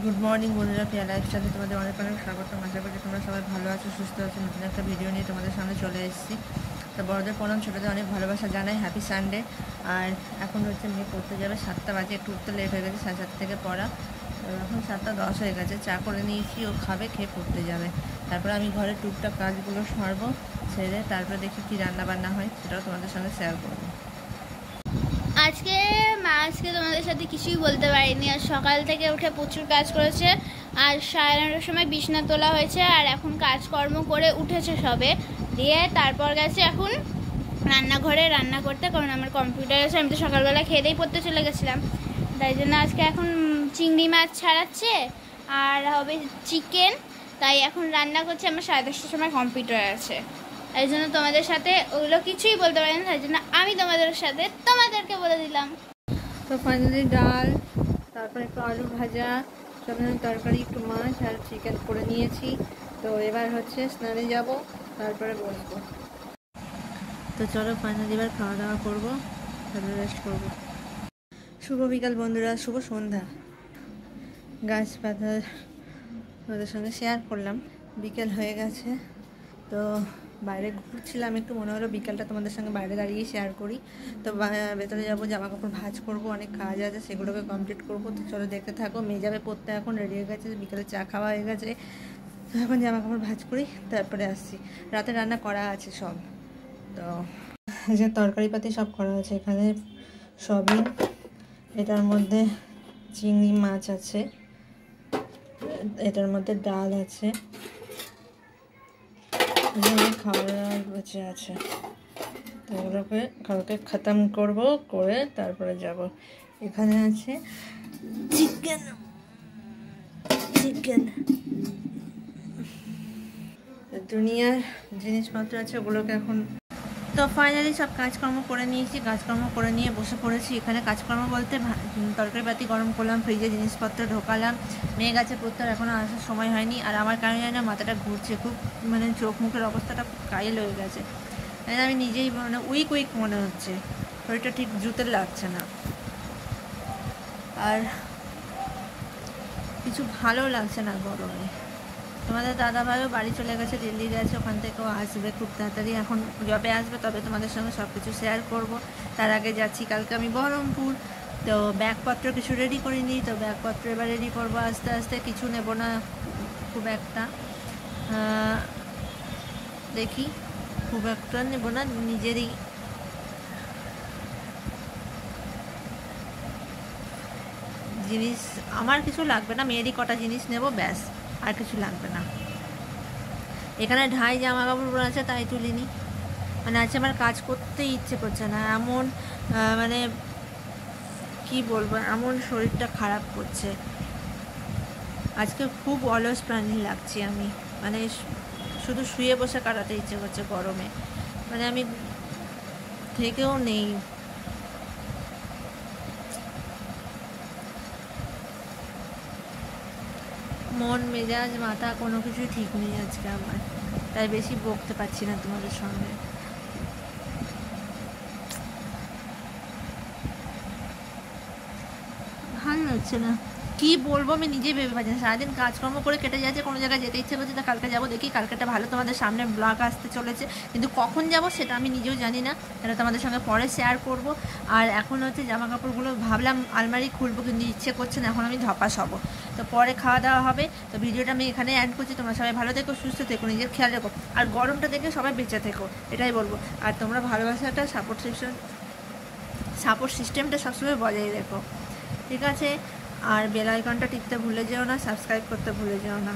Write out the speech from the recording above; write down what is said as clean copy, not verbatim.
Good morning বন্ধুরা, প্রিয়া লাইফস্টাইলে তোমাদের অনেক অনেক স্বাগত। আশা করি তোমরা সবাই ভালো আছো, সুস্থ আছো। নতুন একটা ভিডিও নিয়ে তোমাদের সামনে চলে এসেছি। তো বড়দের প্রণাম, ছোটোদের অনেক ভালোবাসা জানাই। Happy Sunday. আর এখন হচ্ছে মেয়ে পড়তে যাবে, 7টা বাজে, একটু উঠতে লেট হয়ে গেছে, 7:30 থেকে পড়া। এখন 7:10 হয়ে গেছে। চা করে নিয়েছি, ও খাবে, খেয়ে পড়তে যাবে। তারপরে আমি ঘরের টুকটাক কাজগুলো সারবো, সেরে তারপরে দেখি কী রান্নাবান্না হয়, সেটাও তোমাদের সঙ্গে শেয়ার করবো। আজকে তোমাদের সাথে কিছুই বলতে পারিনি। আর সকাল থেকে উঠে প্রচুর কাজ করেছে। আর 9:30টার সময় বিছনা তোলা হয়েছে, আর এখন কাজকর্ম করে উঠেছে সবে। দিয়ে তারপর গেছে এখন রান্নাঘরে রান্না করতে, কারণ আমার কম্পিউটার আছে। আমি তো সকালবেলা খেয়েই পড়তে চলে গেছিলাম, তাই জন্য আজকে এখন চিংড়ি মাছ ছাড়াচ্ছে আর হবে চিকেন। তাই এখন রান্না করছে। আমার 10:30টার সময় কম্পিউটার আছে, তাই জন্য তোমাদের সাথে ওগুলো কিছুই বলতে পারি না। তাই জন্য আমি তোমাদেরকে বলে দিলাম। তো ফাইনালি ডাল, তারপর একটু আলু ভাজা, সব ধরনের তরকারি, একটু মাছ আর চিকেন করে নিয়েছি। তো এবার হচ্ছে স্নানে যাব, তারপরে বসবো। তো চলো ফাইনালি এবার খাওয়া দাওয়া করবো, তারপরে রেস্ট করবো। শুভ বিকাল বন্ধুরা, শুভ সন্ধ্যা। গাছপাতা ওদের সঙ্গে শেয়ার করলাম। বিকেল হয়ে গেছে, তো বাইরে ঘুরছিলাম একটু, মনে হলো বিকালটা তোমাদের সঙ্গে বাইরে দাঁড়িয়ে শেয়ার করি। তো ভেতরে যাবো, জামা কাপড় ভাঁজ করবো, অনেক কাজ আছে, সেগুলোকে কমপ্লিট করবো। তো চলো দেখতে থাকো। মেয়ে যাবে পড়তে, এখন রেডি হয়ে গেছে, বিকেলে চা খাওয়া হয়ে গেছে। তো এখন জামা কাপড় ভাঁজ করি, তারপরে আসছি। রাতে রান্না করা আছে সব। তো যে তরকারি পাতি সব করা আছে এখানে, সবই। এটার মধ্যে চিংড়ি মাছ আছে, এটার মধ্যে ডাল আছে, খাওয়ার বেঁচে আছে। তো এগুলোকে কালকে খতম করব, করে তারপরে যাব। এখানে আছে চিকেন। দুনিয়ার জিনিসপত্র আছে, ওগুলোকে এখন। তো ফাইনালি সব কাজকর্ম করে নিয়েছি, কাজকর্ম করে নিয়ে বসে পড়েছি। এখানে কাজকর্ম বলতে তরকারি পাতি গরম করলাম, ফ্রিজে জিনিসপত্র ঢোকালাম। মেয়ে গেছে পড়তে, এখনও আসার সময় হয়নি। আর আমার কারণে জানি না মাথাটা ঘুরছে খুব, মানে চোখ মুখের অবস্থাটা খুব কাইল হয়ে গেছে। আমি নিজেই মানে উইক মনে হচ্ছে, শরীরটা ঠিক জুতে লাগছে না, আর কিছু ভালো লাগছে না গরমে। তোমাদের দাদাভাইও বাড়ি চলে গেছে, দিল্লি গেছে, ওখান থেকেও আসবে খুব তাড়াতাড়ি। এখন যবে আসবে তবে তোমাদের সঙ্গে সব কিছু শেয়ার করব। তার আগে যাচ্ছি কালকে আমি বহরমপুর। তো ব্যাগপত্র কিছু রেডি করিনি, তো ব্যাগপত্র এবার রেডি করবো আস্তে আস্তে। কিছু নেব না খুব একটা, দেখি, খুব একটা নেব না, নিজেরই জিনিস। আমার কিছু লাগবে না, মেয়েরই কটা জিনিস নেব, ব্যাস, আর কিছু লাগবে না। এখানে ঢাই জামা কাপড় আছে, তাই তুলিনি। মানে আজকে আমার কাজ করতে ইচ্ছে করছে না, এমন মানে কি বলবো, এমন শরীরটা খারাপ করছে আজকে, খুব অলস প্রাণী লাগছে আমি। মানে শুধু শুয়ে বসে কাটাতে ইচ্ছে করছে গরমে, মানে আমি থেকেও নেই। মন মেজাজ মাথা কোনো কিছুই ঠিক নেই আজকে আমার, তাই বেশি বকতে পারছি না তোমাদের সঙ্গে। ভালো লাগছে না, কি বলবো আমি নিজেই ভেবে পাচ্ছি না। সারাদিন কাজকর্ম করে কেটে যাচ্ছে, কোনো জায়গায় যেতে ইচ্ছে করছে, তা কালকে যাবো, দেখি কালকেটা ভালো তোমাদের সামনে ব্লগ আসতে চলেছে, কিন্তু কখন যাব সেটা আমি নিজেও জানি না, এটা তোমাদের সঙ্গে পরে শেয়ার করব। আর এখন হচ্ছে জামা কাপড়গুলো ভাবলাম আলমারি খুলবো, কিন্তু ইচ্ছে করছে না, এখন আমি ধপাস হব। তো পরে খাওয়া দাওয়া হবে। তো ভিডিওটা আমি এখানে অ্যাড করছি। তোমরা সবাই ভালো থেকো, সুস্থ থেকো, নিজের খেয়াল রেখো, আর গরমটা দেখে সবাই বেঁচে থেকো, এটাই বলবো। আর তোমরা ভালোবাসাটা সাপোর্ট সিস্টেমটা সবসময় বজায় রেখো, ঠিক আছে? আর বেল আইকনটা টিপতে ভুলে যেও না, সাবস্ক্রাইব করতে ভুলে যেও না।